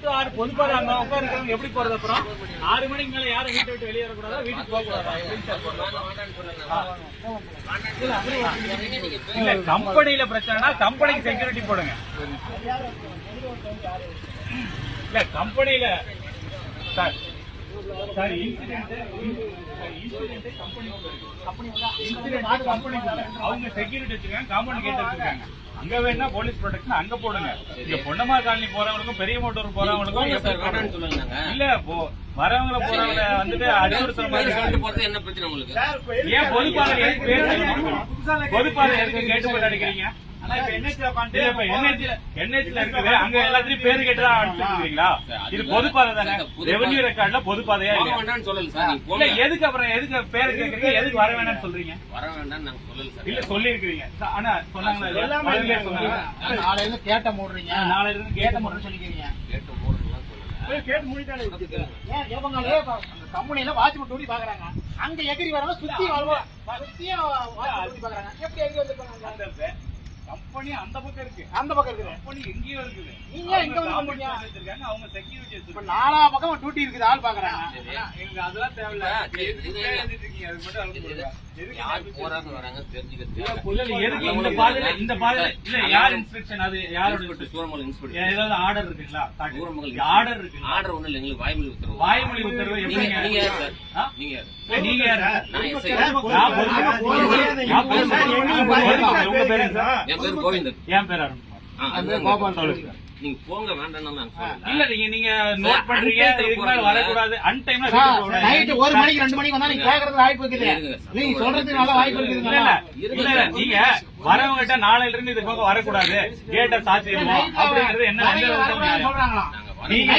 To 6 பொதுப்பாதை அங்க உட்கார்ந்து எப்படி போறது? அப்புறம் 6 மணிக்கு மேல யாரும் வீட்டை விட்டு வெளியே வரக்கூடாதா, வீட்டுக்கு போக கூடாதா? இல்ல கம்பெனில பிரச்சனைனா கம்பெனிக்கு செக்யூரிட்டி போடுங்க. இல்ல கம்பெனில சார் சார் இன்சிடென்ட் கம்பெனி அவங்க செக்யூரிட்டி வச்சிருக்காங்க, காம்பவுண்ட் கேட் வச்சிருக்காங்க. அங்க வேணா போலீஸ் ப்ரொடெக்ஷன் அங்க போடுங்க. இங்க பொன்னம்மா காலனி போறவங்களுக்கும் பெரிய மோட்டூர் போறவங்களுக்கும் இல்ல வரவங்கள போறவங்கள வந்துட்டு அறிவுறுத்தல் மாதிரி சொல்லிட்டு போறது என்ன பிரச்சனை உங்களுக்கு? ஏன் பொதுப்பாதை எதுக்கு பேர் பொதுப்பாதை எதுக்கு கேட்டு போட்டு அடிக்கிறீங்க? என்ஹெச்ல இருக்குது அங்க எல்லாத்தையும் பேரு கேட்டுதான் அடிச்சுருக்கீங்களா? இது பொதுப்பாதை தானே, ரெவன்யூ ரெக்கார்ட்ல பொதுப்பாதையா இல்ல? எதுக்கு அப்புறம் எதுக்கு பேரு கேக்குறீங்க, எதுக்கு வர வேண்டாம்னு சொல்றீங்க? வர வேண்டாம் இல்ல சொல்லி இருக்கிறீங்க. ஆனா சொன்னாங்களா நாளைல இருந்து கேட்ட மூடுறீங்க, நாளைல இருந்து கேட்ட மூடுறேன்னு சொல்லிக்கிறீங்க. கேட்டு மூடிட்டாலே கம்பெனில வாட்ச்மேன் டூட்டி பாக்குறாங்க, அங்க எகிரி வரவங்க சுத்தி பாக்குறாங்க. எப்படி எகிரி வந்து கம்பெனி அந்த பக்கம் இருக்கு, அந்த பக்கம் இருக்கு, கம்பெனி எங்கேயோ இருக்குது. நீங்க எங்க வந்து வச்சிருக்காங்க, அவங்க செக்யூரிட்டி வச்சிருக்காங்க. நாலா பக்கம் டியூட்டி இருக்குது, ஆள் பாக்குறாங்க. எங்களுக்கு அதெல்லாம் தேவையில்ல. இருக்கீங்க அது மட்டும் யார் போறாங்க வராங்க தெரிஞ்சுக்கிறது. எதுக்கு இந்த பாதையில இந்த பாதையில இல்ல யார் இன்ஸ்பெக்ஷன்? அது யாரோட? சூரமங்கலம் இன்ஸ்பெக்டர். ஏதாவது ஆர்டர் இருக்குங்களா? சூரமங்கலம் ஆர்டர் இருக்கு. ஆர்டர் ஒண்ணு இல்ல, எங்களுக்கு வாய்மொழி உத்தரவு. வாய்மொழி உத்தரவு எப்படி? நீங்க யார் சார்? நீங்க யார்? நீங்க யார்? நான் எஸ்ஐ. உங்க பேரு சார்? என் பேரு கோவிந்தன். என் பேரு அருண். கோபால் சொல்லுங்க. நீங்க போங்க வேண்டாம் இல்ல, நீங்க நோட் பண்றீங்க, இதுக்கு மேல வரக்கூடாது. அன் டைம்ல நைட் 1 மணிக்கு 2 மணிக்கு வந்தா நீங்க கேக்குறது வாய்ப்பு இருக்குது, நீங்க சொல்றதுக்கு நல்ல வாய்ப்பு இருக்குது. இல்ல நீங்க வரவங்க கிட்ட நாளையில இருந்து இது பக்கம் வரக்கூடாது, கேட்ட சாத்திடுவோம் அப்படிங்கிறது என்ன சொல்றாங்களா? நீங்க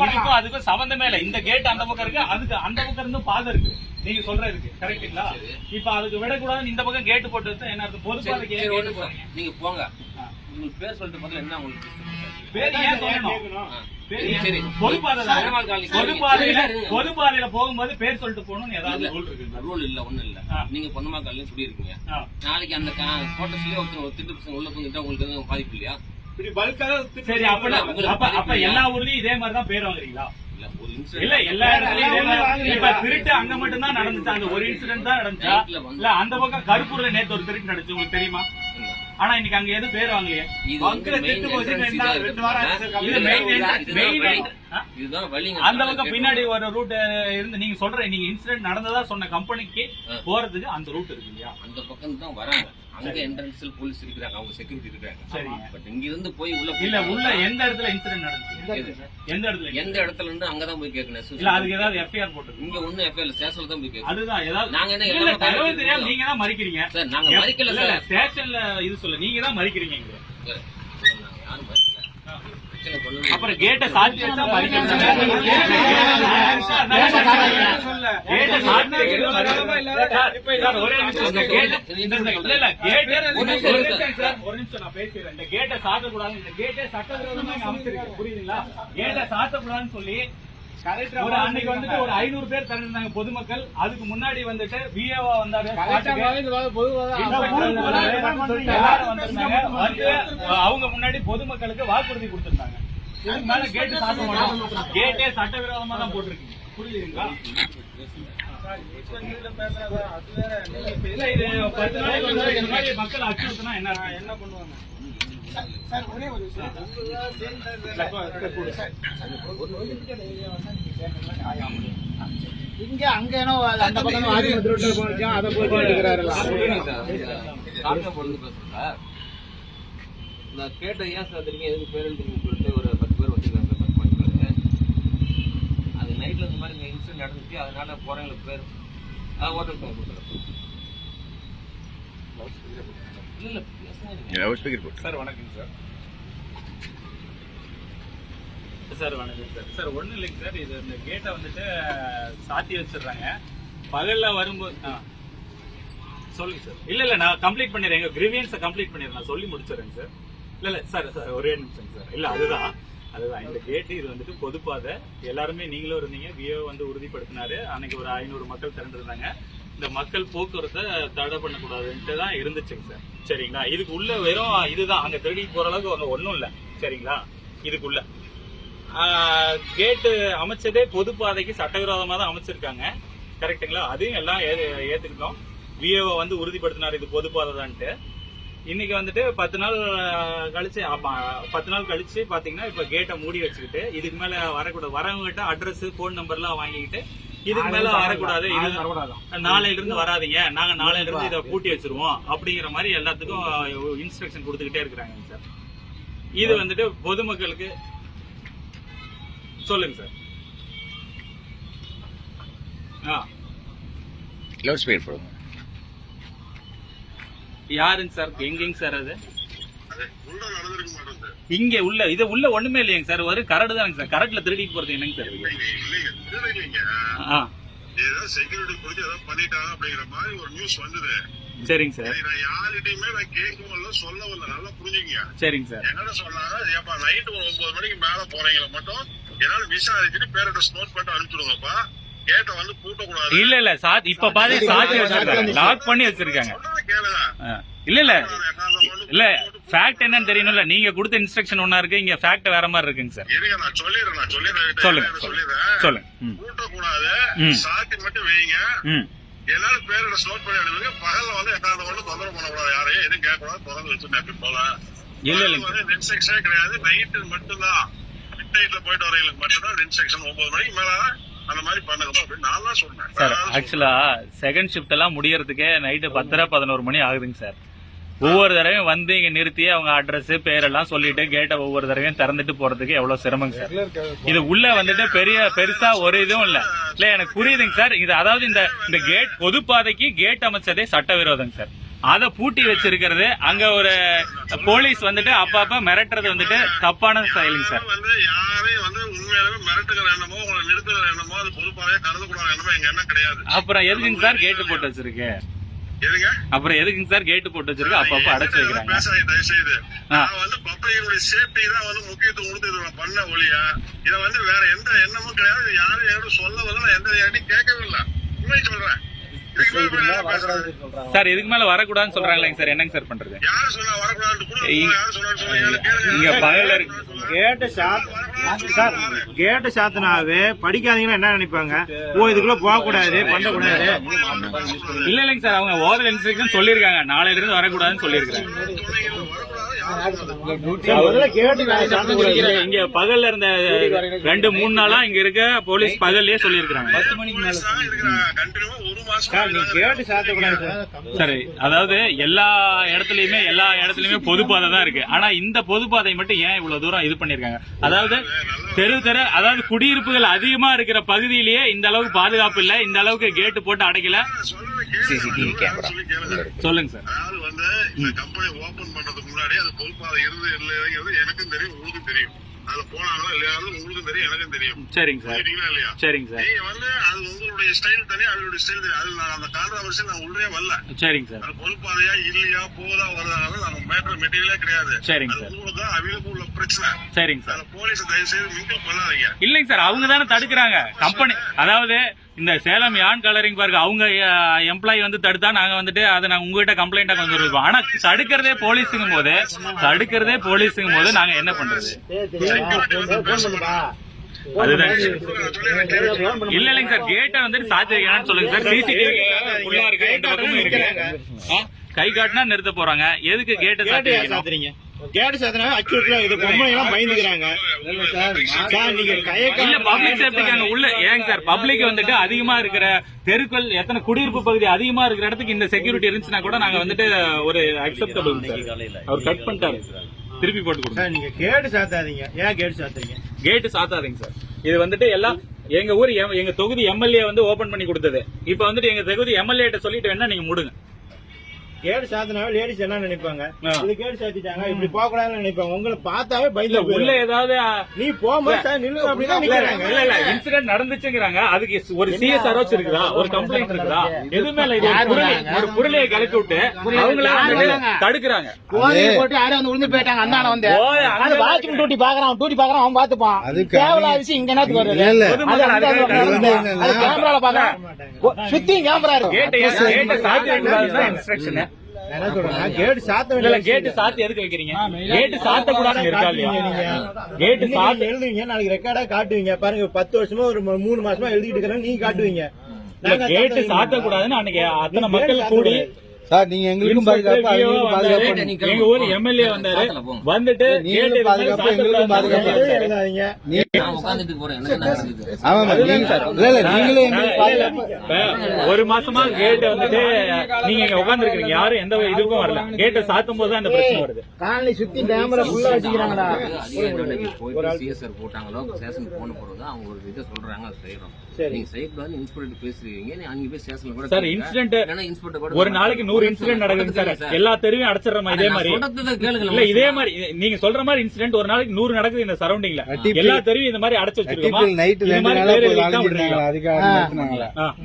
இதுக்கும் அதுக்கும் சம்பந்தமே இல்ல. இந்த கேட் அந்த பக்கம் இருக்கு, அதுக்கு அந்த பக்கம் இருந்து பாதை இருக்கு. நீங்க சொல்றதுக்கு கரெக்டுங்களா? இப்ப அதுக்கு விடக்கூடாது, இந்த பக்கம் கேட்டு போட்டு என்ன அர்த்தம்? பொதுப்பாதைக்கு நீங்க போங்க. உங்களுக்கு பேர் சொல்லிட்டு முதல்ல என்ன உங்களுக்கு பேர் ஏன் சொல்லணும்? பொதுப்பாதையில போகும்போது பேர் சொல்லிட்டு போகணும்னு ஏதாவது ரூல் இல்ல? ஒண்ணு இல்ல. நீங்க பொன்னம்மா காலையில சொல்லிருக்கீங்க, நாளைக்கு அந்த கோட்டஸ்லயே ஒருத்தர் திட்டு பசங்க உள்ள போந்துட்டா உங்களுக்கு பாதிப்பு இல்லையா? சரி, அப்ப எல்லா ஊர்லயும் இதே மாதிரிதான் பேர் வாங்குறீங்களா? இல்ல எல்லா இடத்துலயும் இப்ப திருட்டு அங்க மட்டும் தான் நடந்துச்சு, அந்த ஒரு இன்சிடென்ட் தான் நடந்துச்சா? இல்ல அந்த பக்கம் கருப்பூர்ல நேத்து ஒரு திருட்டு நடந்துச்சு, உங்களுக்கு தெரியுமா? ஆனா இன்னைக்கு அங்க எதுவும் பேர் வாங்கலையே. அந்த பக்கம் பின்னாடி ஒரு ரூட் இருந்து நீங்க சொல்ற நீங்க இன்சிடென்ட் நடந்ததா சொன்ன கம்பெனிக்கு போறதுக்கு அந்த ரூட் இருக்கு இல்லையா? அந்த பக்கம் தான் வராங்க. அங்க என்ட்ரன்ஸ்ல போலீஸ் இருக்காங்க, அவங்க செக்யூரிட்டி இருக்காங்க. சரி, பட் இங்க இருந்து போய் உள்ள எந்த இடத்துல இன்சிடென்ட் நடந்துச்சு? எந்த இடத்துல இருந்து அங்கதான் போய் கேட்கணும். இல்ல அதுக்கு ஏதாவது எஃப்ஐஆர் போட்டு? இங்க ஒண்ணு எஃப்ஐஆர் ஸ்டேஷன்ல தான் போய் கேட்கணும். அதுதான் ஏதாவது நாங்க என்ன தகவல் தெரியாது, நீங்க தான் மறிக்கிறீங்க சார். நாங்க மறிக்கல சார், ஸ்டேஷன்ல இது சொல்ல நீங்க தான் மறிக்கிறீங்க. இங்க யாரும் மறிக்கல. அப்புறம் கேட்ட சாத்தி வச்சா கேட்ட சாத்தக்கூடாது, இந்த கேட்டே சட்டவிரோதமா அமைச்சிருக்கு, புரியுதுங்களா? கேட்ட சாத்தக்கூடாதுன்னு சொல்லி ஒரு அன்னைக்கு வந்துட்டு ஒரு 500 பேர் திரண்டிருந்தாங்க பொதுமக்கள். அதுக்கு முன்னாடி வந்துட்டு விஏஓ வந்தாரு, அவங்க முன்னாடி பொதுமக்களுக்கு வாக்குறுதி கொடுத்திருந்தாங்க. இதுக்கு மேல கேட்டு சாத்த மாட்டோம், கேட்டே சட்டவிரோதமா தான் போட்டிருக்கீங்க, புரியுதுங்களா? இல்ல இது 10 நாளைக்கு இந்த மாதிரி மக்கள் அச்சுறுத்தினா என்ன பண்ணுவாங்க? ஒரே ஒரு விஷயம், இங்க அங்க அந்த பக்கம் அதை போட்டு எடுக்கிறாரு. நான் கேட்ட ஏன் சார் தெரியுங்க எதுக்கு பேர் எழுதுன்னு சொல்லிட்டு ஒரு 10 பேர் வச்சுருக்காங்க, 10 பேர். அது நைட்ல இந்த மாதிரி இன்சிடென்ட் நடந்துச்சு, அதனால போறவங்களுக்கு பேர் ஓட்டல் கொடுத்துருக்கோம். சார் வணக்கம் சார். சார் வணக்கம் சார். சார் ஒன்றும் இல்லைங்க சார், இது இந்த கேட்டை வந்துட்டு சாத்தி வச்சிடுறாங்க பகல்ல வரும்போது. சொல்லுங்க சார். இல்ல நான் கம்ப்ளீட் பண்ணிடுறேன், எங்க கிரீவியன்ஸை கம்ப்ளீட் பண்ணிடுறேன், நான் சொல்லி முடிச்சிடுறேன் சார். இல்ல சார் ஒரே நிமிஷம் சார். இல்ல அதுதான் இந்த கேட்டு இது வந்துட்டு பொதுப்பாதை, எல்லாருமே நீங்களும் இருந்தீங்க, விஓ வந்து உறுதிப்படுத்தினாரு. அன்னைக்கு ஒரு 500 மக்கள் திரண்டிருந்தாங்க. இந்த மக்கள் போக்குவரத்தை தடை பண்ணக்கூடாதுன்ட்டு தான் இருந்துச்சுங்க சார். சரிங்களா? இதுக்கு உள்ள வெறும் இதுதான், அங்க திருடி போற அளவுக்கு அங்க ஒன்றும் இல்லை. சரிங்களா? இதுக்குள்ள கேட்டு அமைச்சதே பொது பாதைக்கு சட்டவிரோதமா தான் அமைச்சிருக்காங்க, கரெக்டுங்களா? அதையும் எல்லாம் ஏத்துக்கிட்டோம். விஓ வந்து உறுதிப்படுத்தினார் இது பொது பாதை தான்ட்டு. இன்னைக்கு வந்துட்டு 10 நாள் கழிச்சு 10 நாள் கழிச்சு பாத்தீங்கன்னா இப்ப கேட்டை மூடி வச்சுக்கிட்டு இதுக்கு மேல வரக்கூடாது, வரவங்கிட்ட அட்ரஸ் போன் நம்பர்லாம் வாங்கிக்கிட்டு இதுக்கு மேல வரக்கூடாது, இது நாளையில இருந்து வராதீங்க, நாங்க நாளையில இருந்து இதை பூட்டி வச்சிருவோம் அப்படிங்கிற மாதிரி எல்லாத்துக்கும் இன்ஸ்ட்ரக்ஷன் கொடுத்துக்கிட்டே இருக்கிறாங்க சார். இது வந்துட்டு பொதுமக்களுக்கு சொல்லுங்க சார். லவுட் ஸ்பீக்கர் போடுங்க. யாருங்க சார்? எங்கங்க சார் அது? இங்க உள்ள இது உள்ள ஒண்ணுமே இல்லையங்க சார், ஒரு கரடு தானங்க சார். கரட்ல திருடிட்டு போறது என்னங்க சார்? செக்யூரிட்டி கொடுத்து ஏதோ பண்ணிட்டாங்க அப்படிங்கிற மாதிரி ஒரு நியூஸ் வந்தது. சரிங்க சார். நான் யார்கிட்டயுமே நான் கேட்கவும் இல்லை, சொல்லவும் இல்லை, நல்லா புரிஞ்சுங்க. சரிங்க சார். என்னோட சொன்னாங்க, ஏப்பா நைட்டு ஒரு 9 மணிக்கு மேல போறீங்களா மட்டும் என்னால விசாரிச்சுட்டு பேர் அட்ரஸ் நோட் பண்ணிட்டு அனுப்பிச்சுடுங்கப்பா. கேட்ட வந்து பூட்டக்கூடாது. இல்ல இல்ல சார், இப்ப பாதி சாத்தி வச்சிருக்காங்க, லாக் பண்ணி வச்சிருக்காங்க. கேளுங்க. இல்ல இல்ல இல்ல ஃபேக்ட் என்னன்னு தெரியணும்ல. நீங்க கொடுத்த இன்ஸ்ட்ரக்ஷன் ஒண்ணா இருக்கு, இங்க ஃபேக்ட் வேற மாதிரி இருக்குங்க சார். இருங்க நான் சொல்லிடுறேன் சொல்லுங்க. பூட்டக்கூடாது, சாத்தி மட்டும் வைங்க. என்னால பேர் அட்ரஸ் நோட் பண்ணி அனுப்புங்க. பகல்ல வந்து எட்டாவது ஒண்ணு தொந்தரவு பண்ணக்கூடாது, யாரையும் எதுவும் கேட்கக்கூடாது, திறந்து வச்சு போல. இல்ல இல்ல ரெண்ட் செக்ஷனே கிடையாது, நைட்டு மட்டும்தான். மிட் நைட்ல போயிட்டு வரவங்களுக்கு மட்டும்தான் ரெண்ட் செக்ஷன். 9 மணிக்கு மேல அந்த மாதிரி பண்ணுங்க அப்படின்னு நான் தான் சொன்னேன் சார். ஆக்சுவலா செகண்ட் ஷிஃப்ட் எல்லாம் முடியறதுக்கே நைட்டு 10-11 மணி ஆகுதுங்க சார். ஒவ்வொரு தடவையும் வந்து இங்க நிறுத்தி அவங்க அட்ரஸ் பேரெல்லாம் சொல்லிட்டு கேட்டை ஒவ்வொரு தடவையும் திறந்துட்டு போறதுக்கு எவ்வளவு சிரமங்க சார். இது உள்ள வந்துட்டு பெருசா ஒரு இதுவும் இல்ல. எனக்கு புரியுதுங்க சார். இது அதாவது இந்த கேட் பொது பாதைக்கு கேட் அமைச்சதே சட்டவிரோதங்க சார். அதை பூட்டி வச்சிருக்கிறது, அங்க ஒரு போலீஸ் வந்துட்டு அப்பப்ப மிரட்டுறது வந்துட்டு தப்பான செயலுங்க சார். யாரையும் வந்து உண்மையாவே மிரட்டுகிற எண்ணமோ உங்களை நிறுத்துகிற எண்ணமோ அது பொதுப்பாதையா கருதக்கூடாத எண்ணமோ எங்க எண்ணம் கிடையாது. அப்புறம் எதுக்குங்க சார் கேட்டு போட்டு வச்சிருக்கு? அப்புறம் எதுக்குங்க சார் கேட்டு போட்டு வச்சிருக்கு? அப்பப்ப அடைச்சு வைக்கிறாங்க. தயவுசெய்து நான் வந்து பப்ளிகோட சேஃப்டி தான் வந்து முக்கியத்துவம் கொடுத்து இதை பண்ண ஒழியா இதை வந்து வேற எந்த எண்ணமும் கிடையாது. யாரும் யாரும் சொல்ல வரல, நான் எந்த யாரையும் கேட்கவே இல்லை. உண்மை சொல்றேன் சார். இதுக்கு மேல வரக்கூடாதுன்னு சொல்றாங்களே சார், என்னங்க சார் பண்றது? யாரு சொன்னா வரக்கூடாது? கேட்ட சாத்தினாவே படிக்காதீங்கன்னா என்ன நினைப்பாங்க? ஓ இதுக்குள்ள போக கூடாது, பண்ணக்கூடாது. இல்ல இல்லைங்க சார், அவங்க ஓதல் இன்ஸ்ட்ரக்ஷன் சொல்லிருக்காங்க, நாளையில இருந்து வரக்கூடாதுன்னு சொல்லிருக்காங்க. இங்க பகல்ல இருந்த 2-3 நாளா இங்க இருக்க போலீஸ் பகல்லயே சொல்லிருக்காங்க. 10 மணிக்கு மேல சரி. அதாவது எல்லா இடத்துலயுமே பொது பாதை தான் இருக்கு. ஆனா இந்த பொது பாதை மட்டும் ஏன் இவ்வளவு தூரம் இது பண்ணிருக்காங்க? அதாவது அதாவது குடியிருப்புகள் அதிகமா இருக்கிற பகுதியிலேயே இந்த அளவுக்கு பாதுகாப்பு இல்ல, இந்த அளவுக்கு கேட்டு போட்டு அடைக்கல. சிசிடிவி கேமரா சொல்லுங்க சார். அதாவது வந்து இந்த கம்பெனி ஓபன் பண்றதுக்கு முன்னாடி அது பொது பாதை இருந்து இல்லைங்கிறது எனக்கும் தெரியும், உங்களுக்கும் தெரியும். அதுல போனாங்களா இல்லையாவது உங்களுக்கும் தெரியும், எனக்கும் தெரியும். சரிங்க சார். இல்லையா? சரிங்க சார். நீங்க வந்து அது உங்களுடைய ஸ்டைல் தனி, அவங்களுடைய ஸ்டைல் தனி. அது நான் அந்த கான்ட்ரவர்சி நான் உள்ளே வரல. சரிங்க சார். அது பொது பாதையா இல்லையா போதா வருதாங்க நம்ம மேட்டர் மெட்டீரியலே கிடையாது. சரிங்க சார். உங்களுக்கு தான் அவங்களுக்கு உள்ள பிரச்சனை. சரிங்க சார். போலீஸ் தயவு செய்து மிங்கிள் பண்ணாதீங்க. இல்லைங்க சார், அவங்க தானே தடுக்கிறாங்க கம்பெனி. அதாவது இந்த சேலம் யான் கலரிங் பாருங்க, அவங்க எம்ப்ளாயி வந்து தடுத்தா நாங்க வந்துட்டு அதை நாங்க உங்ககிட்ட கம்ப்ளைண்டா கொஞ்சம் இருக்கோம். ஆனா தடுக்கிறதே போலீஸுங்கும் போது நாங்க என்ன பண்றது? அதுதான் இல்ல இல்லைங்க சார். கேட்டை வந்துட்டு சாத்தி வைக்கணும்னு சொல்லுங்க சார். சிசிடிவி ஃபுல்லா இருக்கு, 2 பக்கமும் இருக்கு. கை காட்டினா நிறுத்த போறாங்க, எதுக்கு கேட்டை சாத்தி வைக்கணும்? கேட்டு சாத்தினாவே அக்யூட்ல இது பொம்பளை எல்லாம் பயந்துக்கிறாங்க. இல்ல பப்ளிக் சேஃப்டிக்காங்க உள்ள. ஏங்க சார், பப்ளிக் வந்துட்டு அதிகமா இருக்கிற தெருக்கள், எத்தனை குடியிருப்பு பகுதி அதிகமா இருக்கிற இடத்துக்கு இந்த செக்யூரிட்டி இருந்துச்சுன்னா கூட நாங்க வந்துட்டு ஒரு அக்செப்டபிள் சார். அவர் கட் பண்ணிட்டாரு, திருப்பி போட்டு கொடுங்க. நீங்க கேட்டு சாத்தாதீங்க. ஏன் கேட்டு சாத்துறீங்க? கேட்டு சாத்தாதீங்க சார். இது வந்துட்டு எல்லாம் எங்க ஊர் எங்க தொகுதி எம்எல்ஏ வந்து ஓபன் பண்ணி கொடுத்தது. இப்ப வந்துட்டு எங்க தொகுதி எம்எல்ஏ கிட்ட சொல்லிட்டு வேணா நீங்க முடுங்க. கேடு சாத்தினாவே லேடிஸ் என்ன நினைப்பாங்க? இது கேடு சாத்திட்டாங்க, இப்படி போக கூடாதுன்னு நினைப்பாங்க. உங்களை பார்த்தாவே பயந்து உள்ள ஏதாவது நீ போகும்போது நில்லு அப்படின்னா நிக்கிறாங்க. இல்ல இல்ல இன்சிடென்ட் நடந்துச்சுங்கிறாங்க, அதுக்கு ஒரு சிஎஸ்ஆர் இருக்குதா, ஒரு கம்ப்ளைண்ட் இருக்குதா? எதுவுமே இல்ல. ஒரு பொருளையை கலக்கி விட்டு அவங்கள தடுக்கிறாங்க. போட்டு யாரும் வந்து விழுந்து போயிட்டாங்க. அந்த வந்து வாட்ச்மேன் டியூட்டி பாக்குறான், அவன் பாத்துப்பான். தேவையில்லாத விஷயம் இங்க என்னத்துக்கு வருது? கேமரால பாக்குறான், சுத்தி கேமரா இருக்கு. கேட்ட சாத்தி இன்ஸ்ட்ரக்ஷன் என்ன சொல்றேன், கேட் சாத்த இல்ல கேட்டு சாத்தி எதுக்கு வைக்கிறீங்க? கேட்டு சாத்த கூடாதுன்னு இருக்கா இல்லையா? கேட்டு சாத்தி எழுதுவீங்க, நாளைக்கு ரெக்கார்டா காட்டுவீங்க. பாருங்க 10 வருஷமா ஒரு 3 மாசமா எழுதிட்டு இருக்கிறேன், நீங்க காட்டுவீங்க. கேட்டு சாத்த கூடாதுன்னு அன்னைக்கு அத்தனை மக்கள் கூடி சார் நீங்க எங்களுக்கும் பாதுகாப்பு அவங்களுக்கும் பாதுகாப்பு. எங்க ஊர் எம்எல்ஏ வந்தாரு, வந்துட்டு நீங்களும் பாதுகாப்பு எங்களுக்கும் பாதுகாப்பு. எழுதாதீங்க. ஆமா நீங்களும் எங்களுக்கு பாதுகாப்பு. ஒரு மாசமா கேட் வந்துட்டு நீங்க இங்க உட்கார்ந்து இருக்கீங்க, யாரும் எந்த இதுக்கும் வரல. கேட்டை சாத்தும் போது அந்த பிரச்சனை வருது. காலனி சுத்தி கேமரா ஃபுல்லா வச்சுக்கிறாங்கடா. சிஎஸ்ஆர் போட்டாங்களோ ஸ்டேஷன் போன போறது அவங்க ஒரு இதை சொல்றாங்க, அதை செய்யறோம். நீங்க செய்யக்கூடாது இன்ஸ்பெக்டர் பேசுறீங்க, அங்க போய் ஸ்டேஷன்ல கூட சார் இன்சிடென்ட் ஒரு நாளைக்கு 100 இன்சிடென்ட் நடக்குது சார். எல்லா தெருவையும் அடைச்சிடறோம் இதே மாதிரி. இல்ல இதே மாதிரி நீங்க சொல்ற மாதிரி இன்சிடென்ட் ஒரு நாளைக்கு 100 நடக்குது இந்த சரௌண்டிங்ல. எல்லா தெருவையும் இந்த மாதிரி அடைச்சு வச்சிருக்கோம். நைட் 2 நாளா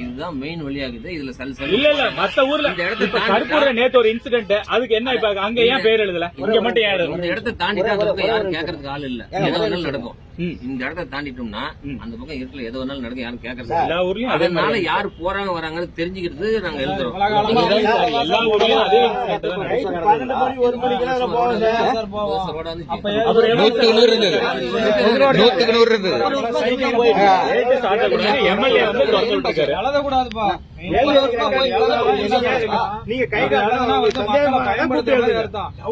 இதுதான் மெயின் வழியாகுது. இதுல இல்ல இல்ல மத்த ஊர்ல இப்ப கருப்பூர்ல நேத்து ஒரு இன்சிடென்ட், அதுக்கு என்ன இப்ப அங்க ஏன் பேர் எழுதல, இங்க மட்டும் ஏன் எழுதல? இந்த இடத்தை தாண்டிட்டா யாரும் கேட்கறதுக்கு ஆள் இல்ல. எது வேணாலும் நடக்கும். இந்த இடத்தை தாண்டிட்டோம்னா அந்த பக்கம் இருக்குல எது வேணாலும் நடக்கும், யாரும் கேட்கறது எல்லா ஊர்லயும் அதனால யாரு போறாங்க வராங்கன்னு தெரிஞ்சுக்கிறது நாங்க எழுதுறோம். எல்லா ஊர்லயும் அதே incident தான். 12 மணி 1 மணிக்கெல்லாம் போகணும் சார். அப்புறம் நூத்துக்கு 100 இருந்தது. கேட்டு சாத்தக்கூடாது எம்எல்ஏ வந்து திறந்து விட்டுருக்காரு. நீங்க கை காட்டணும்.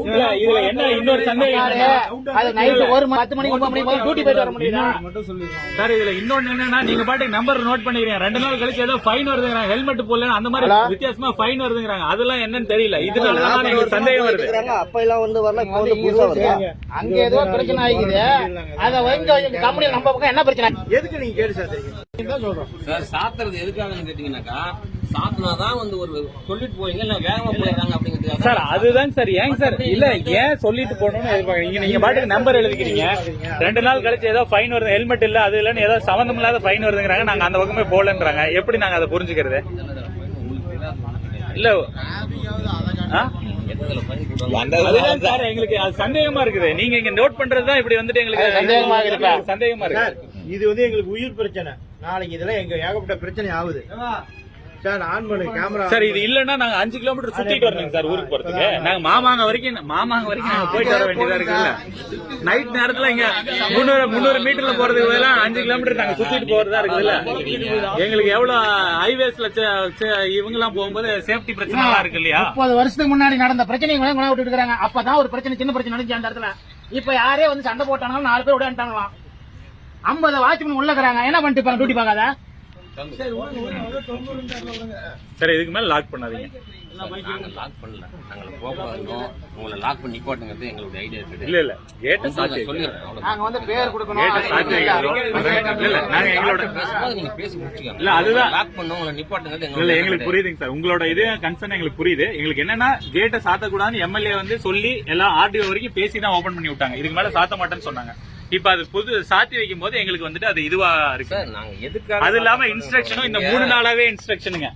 இல்ல, இதுல என்ன இன்னொரு சந்தேகம் என்னன்னா, அது நைட் 10 மணிக்கு 9 மணிக்கு போய் டியூட்டி போயிட்டு வர முடியுதா? சார் இதுல இன்னொன்னு என்னன்னா, நீங்க பாட்டுக்கு நம்பர் நோட் பண்ணிக்கிறீங்க, 2 நாள் கழிச்சு ஏதோ ஃபைன் வருதுங்கிறாங்க, ஹெல்மெட் போடல அந்த மாதிரி வித்தியாசமா ஃபைன் வருதுங்கிறாங்க. அதெல்லாம் என்னன்னு தெரியல. இதனாலதான் எனக்கு சந்தேகம் வருது. அப்ப எல்லாம் வந்து வரல, இப்ப வந்து புதுசா வருது. அங்க ஏதோ பிரச்சனை ஆகிக்குது. அத வந்து கம்பெனி நம்ம பக்கம் என்ன பிரச்சனை? எதுக்கு நீங்க கேட்டு சாத்துறீங்க? தான் சொல்றோம் சார் சாத்துறது எதுக்காகன்னு கேட்டீங்கன்னாக்கா, சாத்துனாதான் வந்து ஒரு சொல்லிட்டு போவீங்க, இல்ல வேகமா போயிடுறாங்க அப்படிங்கிறதுக்காக. சார் அதுதான் சார். ஏங்க சார் இல்ல ஏன் சொல்லிட்டு போகணும்னு எதிர்பார்க்கறீங்க? நீங்க பாட்டுக்கு நம்பர் எழுதிக்கிறீங்க, 2 நாள் கழிச்சு ஏதோ ஃபைன் வருது, ஹெல்மெட் இல்ல அது இல்லன்னு ஏதோ சம்பந்தம் இல்லாத ஃபைன் வருதுங்கிறாங்க, நாங்க அந்த பக்கமே போலன்றாங்க. எப்படி நாங்க அதை புரிஞ்சுக்கிறது? இல்ல அதுதான் சார் எங்களுக்கு அது சந்தேகமா இருக்குது. நீங்க இங்க நோட் பண்றதுதான் இப்படி வந்துட்டு எங்களுக்கு சந்தேகமா இருக்கு. இது வந்து எங்களுக்கு உயிர் பிரச்சனை. நாளைக்கு இதெல்லாம் எங்க ஏகப்பட்ட பிரச்சனை ஆகுது சார். ஆன் பண்ணு கேமரா சார். இது இல்லன்னா நாங்க 5 கிலோமீட்டர் சுத்திட்டு வரணும் சார் ஊருக்கு போறதுக்கு. நாங்க மாமாங்க வரைக்கும் நாங்க போயிட்டு வர வேண்டியதா இருக்குல்ல. நைட் நேரத்துல இங்க 300 மீட்டர்ல போறதுக்கு பதிலா 5 கிலோமீட்டர் நாங்க சுத்திட்டு போறதா இருக்குல்ல. எங்களுக்கு எவ்வளவு ஹைவேஸ்ல இவங்க எல்லாம் போகும்போது சேஃப்டி பிரச்சனை எல்லாம் இருக்கு இல்லையா? 30 வருஷத்துக்கு முன்னாடி நடந்த பிரச்சனையை கூட விட்டுட்டு இருக்காங்க. அப்பதான் ஒரு பிரச்சனை, சின்ன பிரச்சனை நடந்துச்சு அந்த இடத்துல. இப்ப யாரே வந்து சண்டை போட்டாங்க, 4 பேர் விடாண்டாங்களாம். 50 வாட்ச்மேன் உள்ள இருக்கிறாங்க, என்ன பண்ணிட்டு இருப்பாங்க? டியூட்டி பார்க்காத. சரி இதுக்கு மேல லாக் பண்ணாதீங்க. நாங்க லாக் பண்ணல, நாங்க போகணும். உங்களை லாக் பண்ணி நிப்பாட்டுங்கிறது எங்களுடைய ஐடியா இருக்குது. இல்ல கேட்ட சாத்தி சொல்லிடுறேன். நாங்க வந்து பேர் கொடுக்கணும். கேட்ட சாத்தி இல்ல நாங்க எங்களோட பேசும்போது நீங்க பேசி முடிச்சுக்கோங்க. இல்ல அதுதான் லாக் பண்ண உங்களை நிப்பாட்டுங்கிறது இல்ல எங்களுக்கு புரியுதுங்க சார். உங்களோட இது கன்சர்ன் எங்களுக்கு புரியுது. எங்களுக்கு என்னன்னா கேட்டை சாத்தக்கூடாதுன்னு எம்எல்ஏ வந்து சொல்லி எல்லாம் ஆர்டிஓ வரைக்கும் பேசி தான் ஓபன் பண்ணி விட்டாங்க. இதுக்கு மேல சாத்த மாட்டேன்னு சொன்னாங்க. இப்ப அது புது சாத்தி வைக்கும் போது எங்களுக்கு வந்துட்டு அது இதுவா இருக்கு. நாங்க எதுக்காக அது இல்லாம இன்ஸ்ட்ரக்ஷனும் இந்த 3 நாளாவே இன்ஸ்ட்ரக்ஷனுங்க.